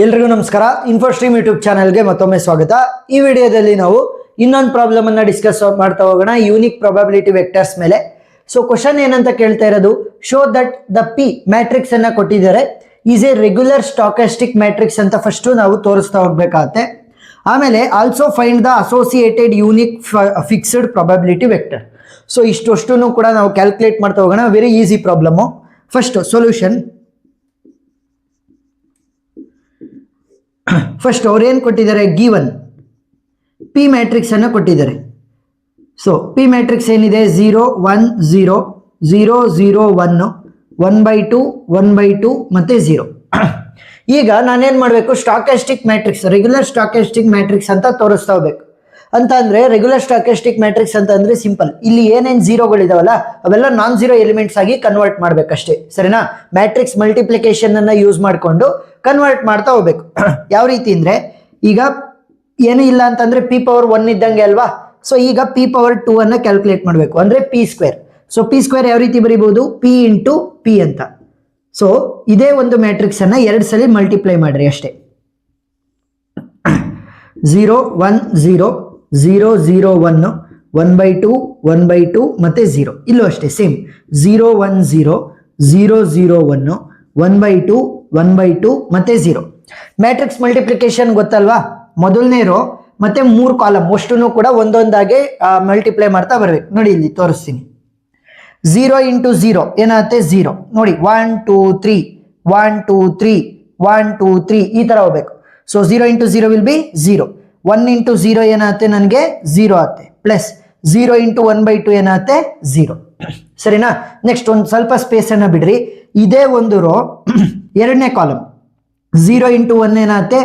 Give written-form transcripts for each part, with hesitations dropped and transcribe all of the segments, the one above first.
ಎಲ್ರಿಗೂ ನಮಸ್ಕಾರ. ಇನ್ಫೋಸ್ಟ್ರೀಮ್ ಯೂಟ್ಯೂಬ್ ಚಾನೆಲ್ಗೆ ಮತ್ತೊಮ್ಮೆ ಸ್ವಾಗತ. ಈ ವಿಡಿಯೋದಲ್ಲಿ ನಾವು ಇನ್ನೊಂದು ಪ್ರಾಬ್ಲಮ್ ಅನ್ನ ಡಿಸ್ಕಸ್ ಮಾಡ್ತಾ ಹೋಗೋಣ, ಯೂನಿಕ್ ಪ್ರಾಬಬಿಲಿಟಿ ವೆಕ್ಟರ್ಸ್ ಮೇಲೆ. ಸೊ ಕ್ವಶನ್ ಏನಂತ ಕೇಳ್ತಾ ಇರೋದು, show that the P matrix ಅನ್ನ ಕೊಟ್ಟಿದ್ದಾರೆ, is a regular stochastic matrix ಅಂತ ಫಸ್ಟ್ ನಾವು ತೋರಿಸ್ತಾ ಹೋಗ್ಬೇಕಾಗತ್ತೆ. ಆಮೇಲೆ also find the associated unique fixed probability vector. So ಇಷ್ಟನ್ನು ಕೂಡ ನಾವು ಕ್ಯಾಲ್ಕುಲೇಟ್ ಮಾಡ್ತಾ ಹೋಗೋಣ. Very easy problem. First solution. First ಅವ್ರು ಏನು ಕೊಟ್ಟಿದ್ದಾರೆ, ಗಿವನ್ ಪಿ ಮ್ಯಾಟ್ರಿಕ್ಸ್ ಅನ್ನು ಕೊಟ್ಟಿದ್ದಾರೆ. ಸೊ ಪಿ ಮ್ಯಾಟ್ರಿಕ್ಸ್ ಏನಿದೆ, 0 1 0 0 0 1 1/2 1/2 ಮತ್ತೆ 0. ಈಗ ನಾನೇನು ಮಾಡಬೇಕು, ಸ್ಟಾಕಾಸ್ಟಿಕ್ ಮ್ಯಾಟ್ರಿಕ್ಸ್, ರೆಗ್ಯುಲರ್ ಸ್ಟಾಕಾಸ್ಟಿಕ್ ಮ್ಯಾಟ್ರಿಕ್ಸ್ ಅಂತ ತೋರಿಸ್ತಾ ಹೋಗ್ಬೇಕು. ಅಂತ ಅಂದ್ರೆ ರೆಗ್ಯುಲರ್ ಸ್ಟಾಕಾಸ್ಟಿಕ್ ಮ್ಯಾಟ್ರಿಕ್ಸ್ ಅಂತ ಅಂದ್ರೆ ಸಿಂಪಲ್, ಇಲ್ಲಿ ಏನೇನು ಝೀರೋಗಳಿದಾವಲ್ಲ ಅವೆಲ್ಲ ನಾನ್ ಝೀರೋ ಎಲಿಮೆಂಟ್ಸ್ ಆಗಿ ಕನ್ವರ್ಟ್ ಮಾಡ್ಬೇಕಷ್ಟೇ, ಸರಿನಾ? ಮ್ಯಾಟ್ರಿಕ್ಸ್ ಮಲ್ಟಿಪ್ಲಿಕೇಶನ್ ಅನ್ನ ಯೂಸ್ ಮಾಡಿಕೊಂಡು ಕನ್ವರ್ಟ್ ಮಾಡ್ತಾ ಹೋಗ್ಬೇಕು. ಯಾವ ರೀತಿ ಅಂದ್ರೆ, ಈಗ ಏನೂ ಇಲ್ಲ ಅಂತಂದ್ರೆ p⁻1 ಇದ್ದಂಗೆ ಅಲ್ವಾ. ಸೊ ಈಗ p⁻2 ಅನ್ನ ಕ್ಯಾಲ್ಕುಲೇಟ್ ಮಾಡಬೇಕು ಅಂದ್ರೆ p². ಸೊ p² ಯಾವ ರೀತಿ ಬರೀಬಹುದು, p ಇಂಟು p ಅಂತ. ಸೊ ಇದೇ ಒಂದು ಮ್ಯಾಟ್ರಿಕ್ಸ್ ಅನ್ನ 2 ಸಲ ಮಲ್ಟಿಪ್ಲೈ ಮಾಡ್ರಿ ಅಷ್ಟೇ. 0 1 0 0 0 1 1/2 1/2 ಮತ್ತೆ 0. ಇಲ್ಲೂ ಅಷ್ಟೇ ಸೇಮ್ 0 1 0 0 0 1 1/2 1/2 ಮತ್ತೆ 0. ಮ್ಯಾಟ್ರಿಕ್ಸ್ ಮಲ್ಟಿಪ್ಲಿಕೇಶನ್ ಗೊತ್ತಲ್ವಾ, ಮೊದಲನೇ ರೋ ಮತ್ತೆ 3 ಕಾಲಮ್ ಅಷ್ಟನ್ನು ಕೂಡ ಒಂದೊಂದಾಗಿ ಮಲ್ಟಿಪ್ಲೈ ಮಾಡ್ತಾ ಬರ್ಬೇಕು. ನೋಡಿ ಇಲ್ಲಿ ತೋರಿಸ್ತೀನಿ. 0 ಇಂಟು 0 ಏನಾಗುತ್ತೆ, 0. ನೋಡಿ 1 2 3 1 2 3 1 2 3 ಈ ತರ ಹೋಗ್ಬೇಕು. So 0 into 0 will be 0. 1 into 0 ಏನಾಗುತ್ತೆ, ನನಗೆ 0 ಆಗುತ್ತೆ. ಪ್ಲಸ್ 0 ಇಂಟು 1/2 ಏನಾಗುತ್ತೆ, 0. ಸರಿನಾ? ನೆಕ್ಸ್ಟ್ ಒಂದು ಸ್ವಲ್ಪ ಸ್ಪೇಸ್ ಅನ್ನ ಬಿಡ್ರಿ. ಇದೇ ಒಂದು ರೋ ಎರಡನೇ ಕಾಲಮ್ 0 ಇಂಟು 1 ಏನಾಗುತ್ತೆ,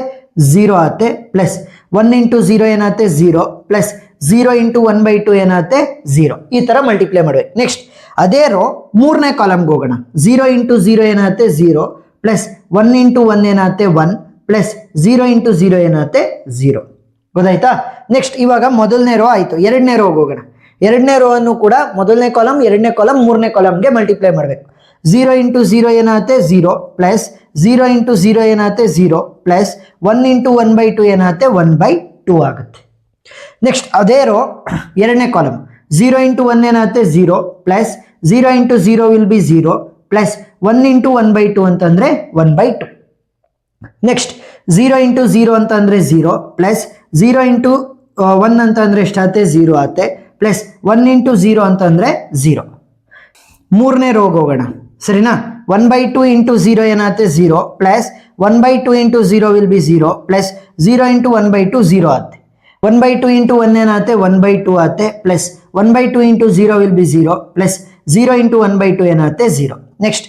0 ಆಗುತ್ತೆ. ಪ್ಲಸ್ 1 ಇಂಟು 0 ಏನಾಗುತ್ತೆ, 0. ಪ್ಲಸ್ 0 ಇಂಟು 1/2 ಏನಾಗುತ್ತೆ, 0. ಈ ತರ ಮಲ್ಟಿಪ್ಲೈ ಮಾಡ್ಬೇಕು. ನೆಕ್ಸ್ಟ್ ಅದೇ ರೋ ಮೂರನೇ ಕಾಲಮ್ಗೆ ಹೋಗೋಣ. 0 ಇಂಟು 0 ಏನಾಗುತ್ತೆ, 0. ಪ್ಲಸ್ 1 ಇಂಟು 1 ಏನಾಗುತ್ತೆ, 1. ಪ್ಲಸ್ 0 ಇಂಟು 0 ಏನಾಗುತ್ತೆ, 0. ಗೊತ್ತಾಯ್ತಾ? ನೆಕ್ಸ್ಟ್ ಇವಾಗ ಮೊದಲನೇ ರೋ ಆಯ್ತು, ಎರಡನೇ ರೋಗೆ ಹೋಗೋಣ. ಎರಡನೇ ರೋ ಅನ್ನು ಕೂಡ ಮೊದಲನೇ ಕಾಲಮ್, ಎರಡನೇ ಕಾಲಮ್, ಮೂರನೇ ಕಾಲಮ್ಗೆ ಮಲ್ಟಿಪ್ಲೈ ಮಾಡಬೇಕು. 0 ಇಂಟು 0 ಏನಾಗುತ್ತೆ, 0. ಪ್ಲಸ್ 0 ಇಂಟು 0 ಏನಾಗುತ್ತೆ, 0. ಪ್ಲಸ್ 1 ಇಂಟು 1/2 ಏನಾಗುತ್ತೆ, 1/2 ಆಗುತ್ತೆ. ನೆಕ್ಸ್ಟ್ ಅದೇ ರೋ ಎರಡನೇ ಕಾಲಮ್ 0 ಇಂಟು 1 ಏನಾಗುತ್ತೆ, 0. Plus 0 into 0 will be 0. Plus 1 into 1/2 ಅಂತಂದ್ರೆ 1/2. ನೆಕ್ಸ್ಟ್ 0 ಇಂಟು 0 ಅಂತ ಅಂದ್ರೆ 0. ಪ್ಲಸ್ 0 ಇಂಟು 1 ಅಂತ ಅಂದ್ರೆ ಎಷ್ಟಾಗುತ್ತೆ, 0 ಆಗುತ್ತೆ. ಪ್ಲಸ್ 1 ಇಂಟು 0 ಅಂತಂದ್ರೆ 0. ಮೂರನೇ ರೋಗೆ ಹೋಗೋಣ, ಸರಿನಾ? 1/2 ಇಂಟು 0 ಏನಾಗುತ್ತೆ, 0. Plus 1/2 into 0 will be 0. Plus 0 into 1/2 0 ಆಗುತ್ತೆ. 1/2 ಇಂಟು 1 ಏನಾಗುತ್ತೆ, 1/2 ಆಗುತ್ತೆ. Plus 1/2 into 0 will be 0. Plus 0 into 1/2 ಏನಾಗುತ್ತೆ, 0. Next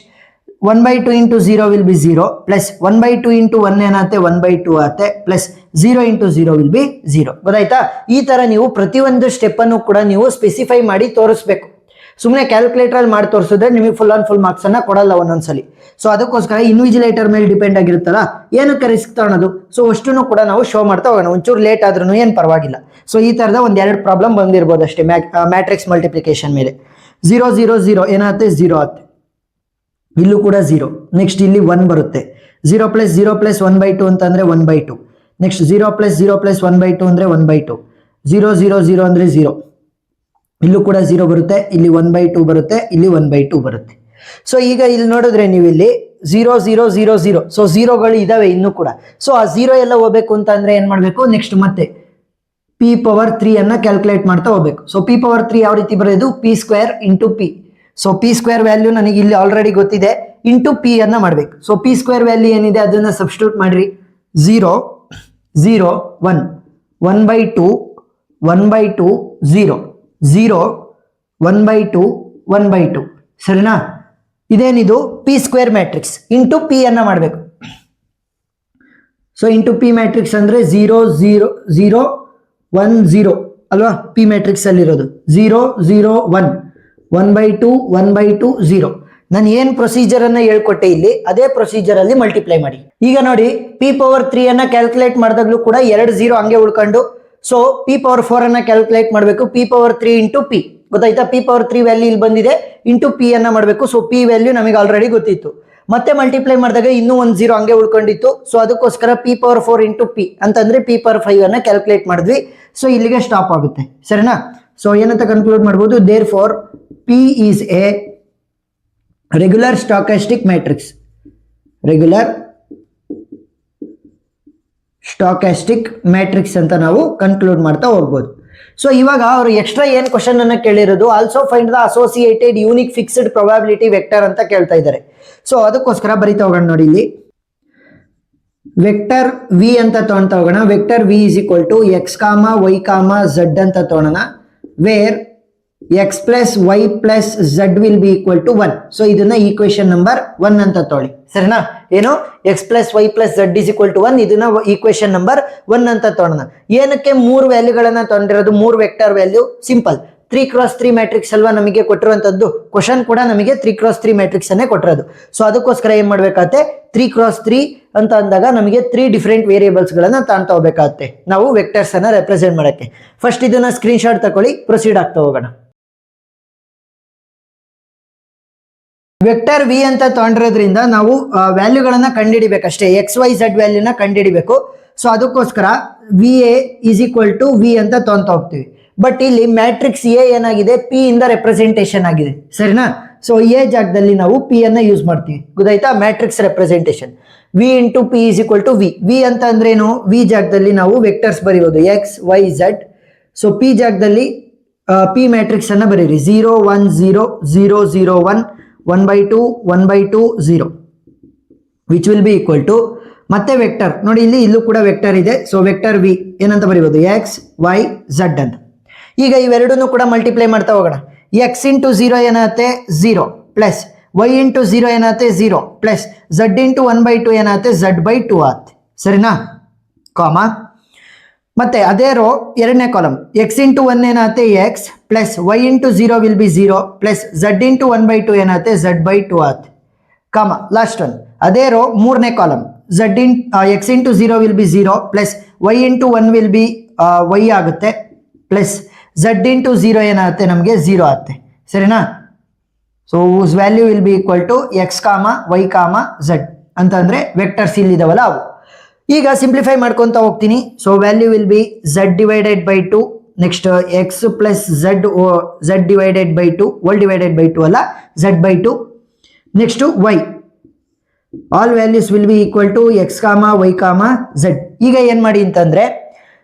1/2 into 0 will be 0. Plus 1/2 into 1 ಏನಾಗುತ್ತೆ, 1/2 ಆಗುತ್ತೆ. Plus 0 into 0 will be 0. ಗೊತ್ತಾಯ್ತಾ? ಈ ತರ ನೀವು ಪ್ರತಿಯೊಂದು ಸ್ಟೆಪ್ ಅನ್ನು ಕೂಡ ನೀವು ಸ್ಪೆಸಿಫೈ ಮಾಡಿ ತೋರಿಸ್ಬೇಕು. ಸುಮ್ಮನೆ ಕ್ಯಾಲ್ಕುಲೇಟರ್ ಅಲ್ಲಿ ಮಾಡಿ ತೋರಿಸಿದ್ರೆ ನಿಮಗೆ ಫುಲ್ ಆನ್ ಫುಲ್ ಮಾರ್ಕ್ಸ್ ಅನ್ನ ಕೊಡಲ್ಲ ಒಂದೊಂದ್ಸಲಿ. ಸೊ ಅದಕ್ಕೋಸ್ಕರ ಇನ್ವಿಜಿಲೇಟರ್ ಮೇಲೆ ಡಿಪೆಂಡ್ ಆಗಿರುತ್ತಲ್ಲ, ಏನಕ್ಕೆ ರಿಸ್ಕ್ ತಗೊಳ್ಳೋದು. ಸೊ ಅಷ್ಟನ್ನು ಕೂಡ ನಾವು ಶೋ ಮಾಡ್ತಾ ಹೋಗೋಣ, ಒಂಚೂರು ಲೇಟ್ ಆದ್ರೂ ಏನು ಪರವಾಗಿಲ್ಲ. ಸೊ ಈ ತರದ ಒಂದೆರಡು ಪ್ರಾಬ್ಲಮ್ ಬಂದಿರ್ಬೋದು ಅಷ್ಟೇ ಮ್ಯಾಟ್ರಿಕ್ಸ್ ಮಲ್ಟಿಪ್ಲಿಕೇಶನ್ ಮೇಲೆ. 0 0 0 ಏನಾಗುತ್ತೆ, 0 ಆಗುತ್ತೆ. ಇಲ್ಲೂ ಕೂಡ 0. ನೆಕ್ಸ್ಟ್ ಇಲ್ಲಿ 1 ಬರುತ್ತೆ. 0 ಪ್ಲಸ್ 0 ಪ್ಲಸ್ 1/2 ಅಂತಂದ್ರೆ 1/2. ನೆಕ್ಸ್ಟ್ 0 ಪ್ಲಸ್ 0 ಪ್ಲಸ್ 1/2 ಅಂದ್ರೆ 1/2. 0 0 0 ಅಂದ್ರೆ 0. ಇಲ್ಲೂ ಕೂಡ 0 ಬರುತ್ತೆ. ಇಲ್ಲಿ 1/2 ಬರುತ್ತೆ. ಇಲ್ಲಿ 1/2 ಬರುತ್ತೆ. ಸೊ ಈಗ ಇಲ್ಲಿ ನೋಡಿದ್ರೆ ನೀವು ಇಲ್ಲಿ 0 0 0 0. ಸೊ ಝೀರೋಗಳು ಇದಾವೆ ಇನ್ನೂ ಕೂಡ. ಸೊ ಆ 0 ಎಲ್ಲ ಹೋಗ್ಬೇಕು ಅಂತ ಅಂದ್ರೆ ಏನ್ ಮಾಡ್ಬೇಕು, ನೆಕ್ಸ್ಟ್ ಮತ್ತೆ p⁻3 ಅನ್ನ ಕ್ಯಾಲ್ಕುಲೇಟ್ ಮಾಡ್ತಾ ಹೋಗ್ಬೇಕು. ಸೊ p⁻3 ಯಾವ ರೀತಿ ಬರೆಯೋದು, p² into p. So p² value ನನಗೆ ಇಲ್ಲಿ ಆಲ್ರೆಡಿ ಗೊತ್ತಿದೆ, ಇಂಟು p ಅನ್ನ ಮಾಡ್ಬೇಕು. ಸೊ p² ವ್ಯಾಲ್ಯೂ ಏನಿದೆ ಅದನ್ನ ಸಬ್ಸ್ಟಿಟ್ಯೂಟ್ ಮಾಡ್ರಿ. 0 0 1 1/2 1/2 0 0 1/2 1/2. ಸರಿನಾ? ಇದೇನಿದು p² ಮ್ಯಾಟ್ರಿಕ್ಸ್ ಇಂಟು p ಅನ್ನ ಮಾಡಬೇಕು. ಸೊ ಇಂಟು p ಮ್ಯಾಟ್ರಿಕ್ಸ್ ಅಂದ್ರೆ 0 0 0 1 0 ಅಲ್ವಾ, p ಮ್ಯಾಟ್ರಿಕ್ಸ್ ಅಲ್ಲಿರೋದು 0 0 1 1/2 1/2 0. ನಾನು ಏನ್ ಪ್ರೊಸೀಜರ್ ಅನ್ನ ಹೇಳ್ಕೊಟ್ಟೆ ಇಲ್ಲಿ, ಅದೇ ಪ್ರೊಸೀಜರ್ ಅಲ್ಲಿ ಮಲ್ಟಿಪ್ಲೈ ಮಾಡಿ. ಈಗ ನೋಡಿ p⁻3 ಅನ್ನ ಕ್ಯಾಲ್ಕುಲೇಟ್ ಮಾಡಿದಾಗ್ಲೂ ಕೂಡ 2 0 ಹಂಗೆ ಉಳ್ಕೊಂಡು, ಸೊ p⁻4 ಅನ್ನ ಕ್ಯಾಲ್ಕುಲೇಟ್ ಮಾಡಬೇಕು. p⁻3 ಇಂಟು p ಗೊತ್ತಾಯ್ತಾ? p⁻3 ವ್ಯಾಲ್ಯೂ ಇಲ್ಲಿ ಬಂದಿದೆ, ಇಂಟು p ಅನ್ನ ಮಾಡಬೇಕು. ಸೊ p ವ್ಯಾಲ್ಯೂ ನಮಗೆ ಆಲ್ರೆಡಿ ಗೊತ್ತಿತ್ತು. ಮತ್ತೆ ಮಲ್ಟಿಪ್ಲೈ ಮಾಡಿದಾಗ ಇನ್ನೂ ಒಂದು 0 ಹಂಗೆ ಉಳ್ಕೊಂಡಿತ್ತು. ಸೊ ಅದಕ್ಕೋಸ್ಕರ p⁴ ಇಂಟು ಪಿ ಅಂತಂದ್ರೆ p⁴ ಅನ್ನ ಕ್ಯಾಲ್ಕುಲೇಟ್ ಮಾಡಿದ್ವಿ. ಸೊ ಇಲ್ಲಿಗೆ ಸ್ಟಾಪ್ ಆಗುತ್ತೆ, ಸರಿನಾ? ಸೊ ಏನಂತ ಕನ್ಕ್ಲೂಡ್ ಮಾಡ್ಬೋದು, therefore P is a regular stochastic matrix, regular stochastic matrix ಅಂತ ನಾವು ಕನ್ಕ್ಲೂಡ್ ಮಾಡ್ತಾ ಹೋಗ್ಬೋದು. ಸೊ ಇವಾಗ ಅವರು ಎಕ್ಸ್ಟ್ರಾ ಏನ್ ಕ್ವಶನ್ ಅನ್ನ ಕೇಳಿರೋದು, also find the associated unique fixed probability vector ಅಂತ ಕೇಳ್ತಾ ಇದ್ದಾರೆ. ಸೊ ಅದಕ್ಕೋಸ್ಕರ ಬರಿತಾ ಹೋಗೋಣ ನೋಡಿ. ಇಲ್ಲಿ ವೆಕ್ಟರ್ ವಿ ಅಂತ ತಗೊಂತ ಹೋಗೋಣ. Vector v is equal to x comma y comma z ಅಂತ ತಗೊಳ್ಳೋಣ, where x plus y plus z will be equal to 1. So ಇದನ್ನ ಈಕ್ವೇಶನ್ ನಂಬರ್ 1 ಅಂತ ತೊಗೊಳ್ಳಿ, ಸರಿನಾ? ಏನು x plus y plus z is equal to 1, ಇದನ್ನ equation number 1 ಅಂತ ತೊಗೊಳ್ಳೋಣ. ಏನಕ್ಕೆ 3 ವ್ಯಾಲ್ಯೂಗಳನ್ನ ತೊಗೊಂಡಿರೋದು, 3 vector value? Simple, 3x3 matrix ಅಲ್ವಾ ನಮಗೆ ಕೊಟ್ಟಿರುವಂತದ್ದು. ಕ್ವಶನ್ ಕೂಡ ನಮಗೆ 3x3 ಮ್ಯಾಟ್ರಿಕ್ಸ್ ಅನ್ನೇ ಕೊಟ್ಟಿರೋದು. ಸೊ ಅದಕ್ಕೋಸ್ಕರ ಏನ್ ಮಾಡ್ಬೇಕಾಗತ್ತೆ, 3x3 ಅಂತ ಅಂದಾಗ ನಮಗೆ 3 ಡಿಫರೆಂಟ್ ವೇರಿಯೇಬಲ್ಸ್ ಗಳನ್ನ ತಾಣ್ತಾ ಹೋಗ್ಬೇಕಾಗತ್ತೆ ನಾವು ವೆಕ್ಟರ್ಸ್ ಅನ್ನ ರೆಪ್ರೆಸೆಂಟ್ ಮಾಡಕ್ಕೆ. ಫಸ್ಟ್ ಇದನ್ನ ಸ್ಕ್ರೀನ್ ಶಾಟ್ ತಗೊಳ್ಳಿ, ಪ್ರೊಸೀಡ್ ಆಗ್ತಾ ಹೋಗೋಣ. ವೆಕ್ಟರ್ ವಿ ಅಂತ ತಗೊಂಡಿರೋದ್ರಿಂದ ನಾವು ವ್ಯಾಲ್ಯೂಗಳನ್ನ ಕಂಡುಹಿಡಿಬೇಕಷ್ಟೇ, ಎಕ್ಸ್ ವೈ ಝಡ್ ವ್ಯಾಲ್ಯೂನ ಕಂಡುಹಿಡಿಬೇಕು. ಸೊ ಅದಕ್ಕೋಸ್ಕರ v a is equal to v ಅಂತ ತಗೊಂತ ಹೋಗ್ತೀವಿ. ಬಟ್ ಇಲ್ಲಿ ಮ್ಯಾಟ್ರಿಕ್ಸ್ ಎ ಏನಾಗಿದೆ, ಪಿ ಇಂದ ರೆಪ್ರೆಸೆಂಟೇಷನ್ ಆಗಿದೆ, ಸರಿನಾ? ಸೊ ಎ ಜಾಗದಲ್ಲಿ ನಾವು ಪಿ ಅನ್ನ ಯೂಸ್ ಮಾಡ್ತೀವಿ, ಗೊತ್ತಾಯ್ತಾ? Matrix representation v into P is equal to v. V ಅಂತ ಅಂದ್ರೆ ಏನು, ವಿ ಜಾಗದಲ್ಲಿ ನಾವು ವೆಕ್ಟರ್ಸ್ ಬರೀಬಹುದು x y z. So P ಜಾಗದಲ್ಲಿ ಪಿ ಮ್ಯಾಟ್ರಿಕ್ಸ್ ಅನ್ನ ಬರೀರಿ, 0 1 0 0 0 1 1/2 1/2 0 which will be equal to, ಮತ್ತೆ ವೆಕ್ಟರ್ ನೋಡಿ ಇಲ್ಲಿ, ಇಲ್ಲೂ ಕೂಡ ವೆಕ್ಟರ್ ಇದೆ. ಸೊ ವೆಕ್ಟರ್ ವಿ ಏನಂತ ಬರೀಬಹುದು, ಎಕ್ಸ್ ವೈ ಝಡ್ ಅಂತ. ಈಗ ಇವೆರಡನ್ನು ಕೂಡ ಮಲ್ಟಿಪ್ಲೈ ಮಾಡ್ತಾ ಹೋಗೋಣ. ಎಕ್ಸ್ ಇಂಟು 0 ಏನಾಗುತ್ತೆ 0 ಪ್ಲಸ್ ವೈ ಇಂಟು 0 ಏನಾಗುತ್ತೆ 0 ಪ್ಲಸ್ ಝಡ್ ಇಂಟು 1/2 ಏನಾಗುತ್ತೆ z/2 ಆಗುತ್ತೆ, ಸರಿನಾ? ಕಾಮ ಮತ್ತೆ ಅದೇ ರೋ ಎರಡನೇ ಕಾಲಮ್, ಎಕ್ಸ್ ಇಂಟು 1 ಏನಾಗುತ್ತೆ x plus y into 0 will be 0 plus z into 1/2 ಏನಾಗುತ್ತೆ z/2 ಆಗುತ್ತೆ, ಕಾಮ ಲಾಸ್ಟ್ ಒನ್. ಅದೇ ರೋ ಮೂರನೇ column, x into 0 will be 0 plus y into 1 will be y ಆಗುತ್ತೆ ಪ್ಲಸ್ ಝಡ್ ಇಂಟು 0 ಏನಾಗುತ್ತೆ ನಮಗೆ 0 ಆಗುತ್ತೆ, ಸರಿನಾ? So whose value will be equal to x comma y comma z ಅಂತಂದ್ರೆ vectors ಇಲ್ಲಿದಾವಲ್ಲ ಅವು. ಈಗ ಸಿಂಪ್ಲಿಫೈ ಮಾಡ್ಕೊಂತ ಹೋಗ್ತೀನಿ. So value will be z divided by 2, next x plus z divided by 2 whole divided by 2 ಅಲ್ಲ, z/2. Next y, all values will be equal to x comma y comma z. ಈಗ ಏನ್ ಮಾಡಿ ಅಂತಂದ್ರೆ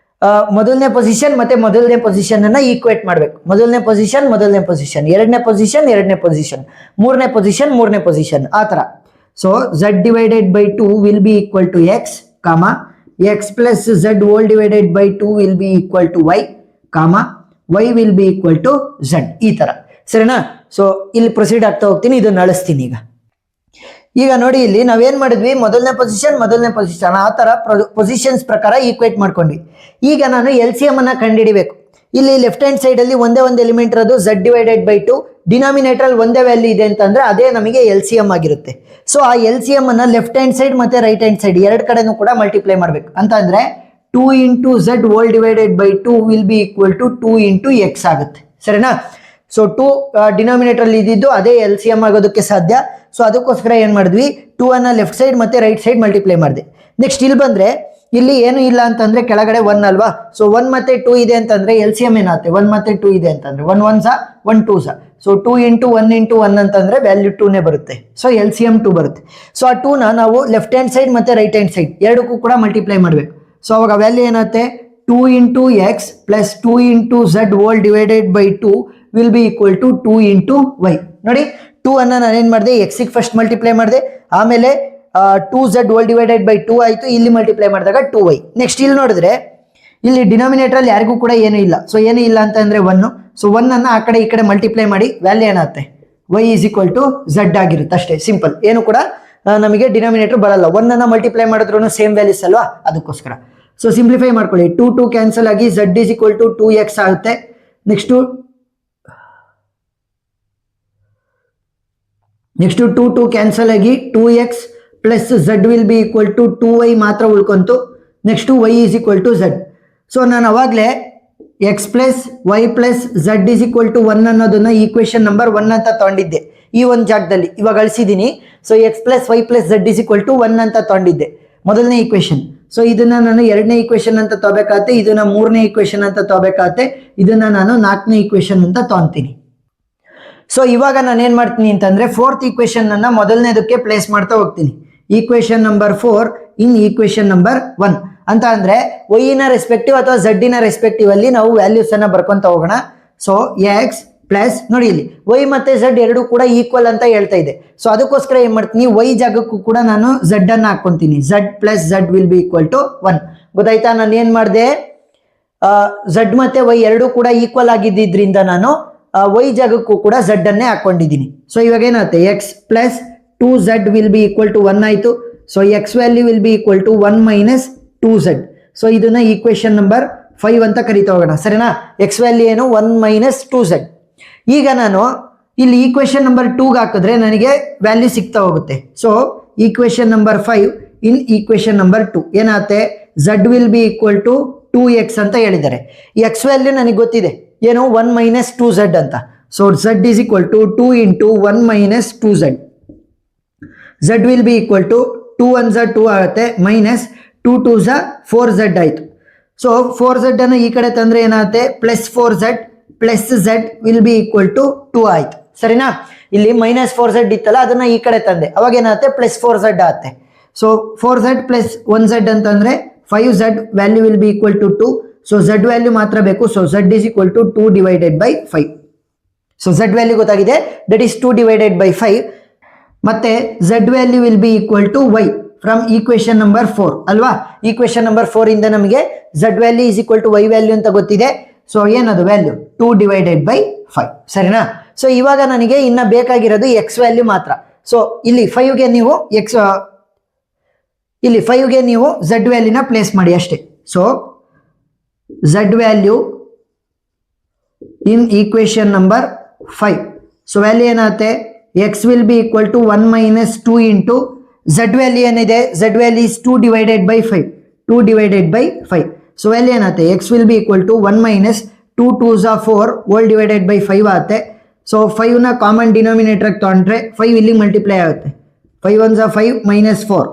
ಮೊದಲನೇ position ಮತ್ತೆ ಮೊದಲನೇ position ಅನ್ನ equate ಮಾಡ್ಬೇಕು. ಮೊದಲನೇ ಪೊಸಿಷನ್ ಎರಡನೇ ಪೊಸಿಷನ್ ಮೂರನೇ ಪೊಸಿಷನ್ ಆ ತರ. So z divided by 2 will be equal to x comma x plus z whole divided by 2 will be equal to y comma y will be equal to z, ಈ ತರ, ಸರಿನಾ? So ಇಲ್ಲಿ proceed ಆಗ್ತಾ ಹೋಗ್ತೀನಿ, ಇದನ್ನ ಅಳಿಸ್ತೀನಿ. ಈಗ ನೋಡಿ ಇಲ್ಲಿ ನಾವೇನ್ ಮಾಡಿದ್ವಿ, ಮೊದಲನೇ ಪೊಸಿಷನ್ ಆ ತರ ಪೊಸಿಷನ್ಸ್ ಪ್ರಕಾರ ಈಕ್ವೇಟ್ ಮಾಡ್ಕೊಂಡ್ವಿ. ಈಗ ನಾನು LCM ಅನ್ನ ಕಂಡುಹಿಡಿಬೇಕು. ಇಲ್ಲಿ ಲೆಫ್ಟ್ ಹ್ಯಾಂಡ್ ಸೈಡ್ ಅಲ್ಲಿ ಒಂದೇ ಒಂದು ಎಲಿಮೆಂಟ್ ಇರೋದು ಝಡ್ ಡಿವೈಡೆಡ್ ಬೈ 2, ಡಿನಾಮಿನೇಟರ್ ಒಂದೇ ವ್ಯಾಲ್ಯೂ ಇದೆ ಅಂತಂದ್ರೆ ಅದೇ ನಮಗೆ LCM ಆಗಿರುತ್ತೆ. ಸೊ ಆ LCM ಅನ್ನ ಲೆಫ್ಟ್ ಹ್ಯಾಂಡ್ ಸೈಡ್ ಮತ್ತೆ ರೈಟ್ ಹ್ಯಾಂಡ್ ಸೈಡ್ ಎರಡು ಕಡೆನೂ ಕೂಡ ಮಲ್ಟಿಪ್ಲೈ ಮಾಡ್ಬೇಕು. ಅಂತ ಅಂದ್ರೆ 2 into z whole divided by 2 will be equal to 2 into x ಆಗುತ್ತೆ, ಸರಿನಾ? ಸೊ 2 ಡಿನಾಮಿನೇಟರ್ ಅಲ್ಲಿ ಇದ್ದಿದ್ದು ಅದೇ LCM ಆಗೋದಕ್ಕೆ ಸಾಧ್ಯ. ಸೊ ಅದಕ್ಕೋಸ್ಕರ ಏನ್ ಮಾಡಿದ್ವಿ, 2 ಅನ್ನ ಲೆಫ್ಟ್ ಸೈಡ್ ಮತ್ತೆ ರೈಟ್ ಸೈಡ್ ಮಲ್ಟಿಪ್ಲೈ ಮಾಡಿದೆ. ನೆಕ್ಸ್ಟ್ ಇಲ್ಲಿ ಬಂದ್ರೆ ಇಲ್ಲಿ ಏನು ಇಲ್ಲ ಅಂತಂದ್ರೆ ಕೆಳಗಡೆ 1 ಅಲ್ವಾ. ಸೊ 1 ಮತ್ತೆ 2 ಇದೆ ಅಂತಂದ್ರೆ LCM ಏನಾಗುತ್ತೆ, 1 ಮತ್ತೆ 2 ಇದೆ ಅಂತಂದ್ರೆ 1 1 ಸ 1 2 ಸ. ಸೊ 2 ಇಂಟು 1 ಇಂಟು 1 ಅಂತಂದ್ರೆ ವ್ಯಾಲ್ಯೂ 2ನೇ ಬರುತ್ತೆ. ಸೊ LCM 2 ಬರುತ್ತೆ. ಸೊ ಆ 2ನ ನಾವು ಲೆಫ್ಟ್ ಹ್ಯಾಂಡ್ ಸೈಡ್ ಮತ್ತೆ ರೈಟ್ ಹ್ಯಾಂಡ್ ಸೈಡ್ ಎರಡಕ್ಕೂ ಕೂಡ ಮಲ್ಟಿಪ್ಲೈ ಮಾಡ್ಬೇಕು. ಸೊ ಅವಾಗ ವ್ಯಾಲ್ಯೂ ಏನಾಗುತ್ತೆ, 2 into x plus 2 into z whole divided by 2 will be equal to 2 into y. ನೋಡಿ 2 ಅನ್ನ ನಾನು ಏನ್ ಮಾಡಿದೆ, ಎಕ್ಸಿಗೆ ಫಸ್ಟ್ ಮಲ್ಟಿಪ್ಲೈ ಮಾಡಿದೆ, ಆಮೇಲೆ 2z ಹೋಲ್ ಡಿವೈಡೆಡ್ ಬೈ 2 ಆಯ್ತು, ಇಲ್ಲಿ ಮಲ್ಟಿಪ್ಲೈ ಮಾಡಿದಾಗ 2y. ನೆಕ್ಸ್ಟ್ ಇಲ್ಲಿ ನೋಡಿದ್ರೆ ಇಲ್ಲಿ ಡಿನಾಮಿನೇಟರ್ ಅಲ್ಲಿ ಯಾರಿಗೂ ಕೂಡ ಏನೂ ಇಲ್ಲ. ಸೊ ಏನೂ ಇಲ್ಲ ಅಂತಂದ್ರೆ 1. ಸೊ 1 ಅನ್ನ ಆ ಕಡೆ ಈ ಕಡೆ ಮಲ್ಟಿಪ್ಲೈ ಮಾಡಿ ವ್ಯಾಲ್ಯೂ ಏನಾಗುತ್ತೆ, y is equal to z ಆಗಿರುತ್ತೆ ಅಷ್ಟೇ, ಸಿಂಪಲ್. ಏನು ಕೂಡ ನಮಗೆ ಡಿನಾಮಿನೇಟರ್ ಬರಲ್ಲ. 1 ಅನ್ನ ಮಲ್ಟಿಪ್ಲೈ ಮಾಡಿದ್ರು ಸೇಮ್ ವ್ಯಾಲ್ಯೂಸ್ ಅಲ್ವಾ, ಅದಕ್ಕೋಸ್ಕರ. ಸೊ ಸಿಂಪ್ಲಿಫೈ ಮಾಡ್ಕೊಳ್ಳಿ, 2 ಕ್ಯಾನ್ಸಲ್ ಆಗಿ z is equal to 2x ಆಗುತ್ತೆ. ನೆಕ್ಸ್ಟ್ 2 ಕ್ಯಾನ್ಸಲ್ ಆಗಿ 2x plus z will be equal to 2y ಮಾತ್ರ ಉಳ್ಕೊಂತು. Next y is equal to z. So ನಾನು ಅವಾಗಲೇ x plus y plus z is equal to 1 ಅನ್ನೋದನ್ನ equation number 1 ಅಂತ ತಗೊಂಡಿದ್ದೆ. ಈ ಒಂದು ಜಾಗದಲ್ಲಿ ಇವಾಗ ಅಳಿಸಿದ್ದೀನಿ. So x plus y plus z is equal to 1 ಅಂತ ತಗೊಂಡಿದ್ದೆ ಮೊದಲನೇ ಈಕ್ವೇಶನ್. ಸೊ ಇದನ್ನ ನಾನು ಎರಡನೇ ಈಕ್ವೇಶನ್ ಅಂತ ತಗೋಬೇಕಾಗತ್ತೆ, ಇದನ್ನ ಮೂರನೇ ಈಕ್ವೇಶನ್ ಅಂತ ತಗೋಬೇಕಾಗತ್ತೆ, ಇದನ್ನ ನಾನು ನಾಲ್ಕನೇ ಈಕ್ವೇಶನ್ ಅಂತ ತಗೊಂತೀನಿ. ಸೊ ಇವಾಗ ನಾನು ಏನ್ ಮಾಡ್ತೀನಿ ಅಂತಂದ್ರೆ ಫೋರ್ತ್ ಈಕ್ವೇಶನ್ ಅನ್ನ ಮೊದಲನೇದಕ್ಕೆ ಪ್ಲೇಸ್ ಮಾಡ್ತಾ ಹೋಗ್ತೀನಿ. ಈಕ್ವೇಶನ್ ನಂಬರ್ 4 ಇನ್ ಈಕ್ವೇಶನ್ ನಂಬರ್ 1 ಅಂತ ಅಂದ್ರೆ y ನ ರೆಸ್ಪೆಕ್ಟಿವ್ ಅಥವಾ z ನ ರೆಸ್ಪೆಕ್ಟಿವ್ ಅಲ್ಲಿ ನಾವು ವ್ಯಾಲ್ಯೂಸ್ ಅನ್ನ ಬರ್ಕೊಂತ ಹೋಗೋಣ. ಸೊ ಎಕ್ಸ್ ಪ್ಲಸ್ ನೋಡಿ ಇಲ್ಲಿ y ಮತ್ತೆ z ಎರಡು ಕೂಡ ಈಕ್ವಲ್ ಅಂತ ಹೇಳ್ತಾ ಇದೆ. ಸೊ ಅದಕ್ಕೋಸ್ಕರ ಏನ್ ಮಾಡ್ತೀನಿ, y ಜಾಗಕ್ಕೂ ಕೂಡ ನಾನು z ಅನ್ನ ಹಾಕೊಂತೀನಿ. z plus z will be equal to 1. ಗೊತ್ತಾಯ್ತಾ? ನಾನು ಏನ್ ಮಾಡಿದೆ, z ಮತ್ತೆ y ಎರಡು ಕೂಡ ಈಕ್ವಲ್ ಆಗಿದ್ದರಿಂದ ನಾನು y ಜಾಗಕ್ಕೂ ಕೂಡ z ಅನ್ನೇ ಹಾಕೊಂಡಿದ್ದೀನಿ. ಸೊ ಇವಾಗ ಏನಾಗುತ್ತೆ, x plus 2z will be equal to 1 ಆಯ್ತು. So x value will be equal to 1 minus 2z. So ಇದನ್ನ ಈಕ್ವೇಶನ್ ನಂಬರ್ 5 ಅಂತ ಕರಿತಾ ಹೋಗೋಣ, ಸರಿನಾ? ಎಕ್ಸ್ ವ್ಯಾಲ್ಯೂ ಏನು, 1 ಮೈನಸ್ 2z. ಈಗ ನಾನು ಇಲ್ಲಿ ಈಕ್ವೇಶನ್ ನಂಬರ್ 2 ಹಾಕಿದ್ರೆ ನನಗೆ ವ್ಯಾಲ್ಯೂ ಸಿಗ್ತಾ ಹೋಗುತ್ತೆ. So equation number 5 in equation number 2 ಏನಾಗುತ್ತೆ, z will be equal to 2x ಅಂತ ಹೇಳಿದ್ದಾರೆ. ಎಕ್ಸ್ ವ್ಯಾಲ್ಯೂ ನನಗೆ ಗೊತ್ತಿದೆ ಏನು, 1 ಮೈನಸ್ 2z ಅಂತ. So z is equal to 2 into 1 minus 2z. z will be equal to 2 1 z 2 ಆಗುತ್ತೆ, ಮೈನಸ್ 2 2 ಝ 4z ಆಯ್ತು. So 4z ಅನ್ನು ಈ ಕಡೆ ತಂದ್ರೆ ಏನಾಗುತ್ತೆ, plus 4z plus z will be equal to 2 ಆಯ್ತು, ಸರಿನಾ? ಇಲ್ಲಿ ಮೈನಸ್ 4z ಇತ್ತಲ್ಲ, ಅದನ್ನ ಈ ಕಡೆ ತಂದೆ, ಅವಾಗ ಏನಾಗುತ್ತೆ, ಪ್ಲಸ್ 4z ಆಗುತ್ತೆ. ಸೊ 4z ಪ್ಲಸ್ 1z ಅಂತಂದ್ರೆ 5z value will be equal to 2. So z value ಮಾತ್ರ ಬೇಕು. So z is equal to 2 divided by 5. So z value ಗೊತ್ತಾಗಿದೆ, ದಟ್ ಈಸ್ 2 ಡಿವೈಡೆಡ್ ಬೈ 5. ಮತ್ತೆ z value will be equal to y from equation number 4 ಅಲ್ವಾ? Equation number 4 ಇಂದ ನಮಗೆ z value is equal to y value ಅಂತ ಗೊತ್ತಿದೆ. So ಏನದು value, 2 divided by 5, ಸರಿನಾ? So ಇವಾಗ ನನಗೆ ಇನ್ನ ಬೇಕಾಗಿರೋದು ಎಕ್ಸ್ ವ್ಯಾಲ್ಯೂ ಮಾತ್ರ. ಸೊ ಇಲ್ಲಿ 5ಗೆ ನೀವು z ವ್ಯಾಲ್ಯೂನ ಪ್ಲೇಸ್ ಮಾಡಿ ಅಷ್ಟೇ. So z value in equation number 5. So value ಏನಾಗುತ್ತೆ, x will be equal to 1 minus 2 into z value ಏನಿದೆ, z value is 2 divided by 5. 2 divided by 5. So value ಏನಾಗುತ್ತೆ, x will be equal to 1 minus 2 2 z 4 whole divided by 5 ಆಗುತ್ತೆ. So 5 ನ common denominator ತಗೊಂಡ್ರೆ 5 ಇಲ್ಲಿ multiply ಆಗುತ್ತೆ. 5 1 z 5 minus 4.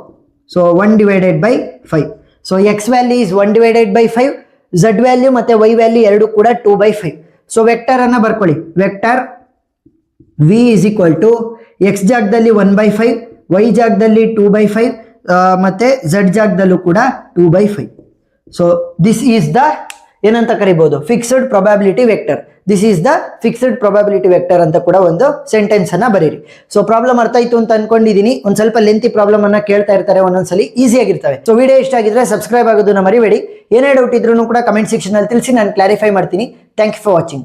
So 1 divided by 5. So x value is 1 divided by 5. z value ಮತ್ತೆ y value ಎರಡು ಕೂಡ 2 by 5. So vector ಅನ್ನ ಬರ್ಕೊಳ್ಳಿ. Vector v is equal to x ಜಾಗದಲ್ಲಿ 1 ಬೈ 5, y ಜಾಗದಲ್ಲಿ 2 ಬೈ 5, ಮತ್ತೆ z ಜಾಗದಲ್ಲೂ ಕೂಡ 2 by 5. So this is the ಏನಂತ ಕರಿಬಹುದು, fixed probability vector. This is the fixed probability vector ಅಂತ ಕೂಡ ಒಂದು ಸೆಂಟೆನ್ಸ್ ಅನ್ನ ಬರೀರಿ. ಸೊ ಪ್ರಾಬ್ಲಮ್ ಅರ್ಥ ಆಯ್ತು ಅಂತ ಅನ್ಕೊಂಡಿದೀನಿ. ಒಂದ್ ಸ್ವಲ್ಪ ಲೆಂತಿ ಪ್ರಾಬ್ಲಮ್ ಅನ್ನ ಕೇಳ್ತಾ ಇರ್ತಾರೆ, ಒಂದೊಂದ್ಸಲಿ ಈಸಿ ಆಗಿರ್ತವೆ. ಸೊ ವಿಡಿಯೋ ಇಷ್ಟ ಆಗಿದ್ರೆ ಸಬ್ಸ್ಕ್ರೈಬ್ ಆಗೋದನ್ನ ಮರಿಬೇಡಿ. ಏನೇ ಡೌಟ್ ಇದ್ರೂ ಕೂಡ ಕಮೆಂಟ್ ಸೆಕ್ಷನ್ ಅಲ್ಲಿ ತಿಳಿಸಿ, ನಾನು ಕ್ಲಾರಿಫೈ ಮಾಡ್ತೀನಿ. Thank you for watching.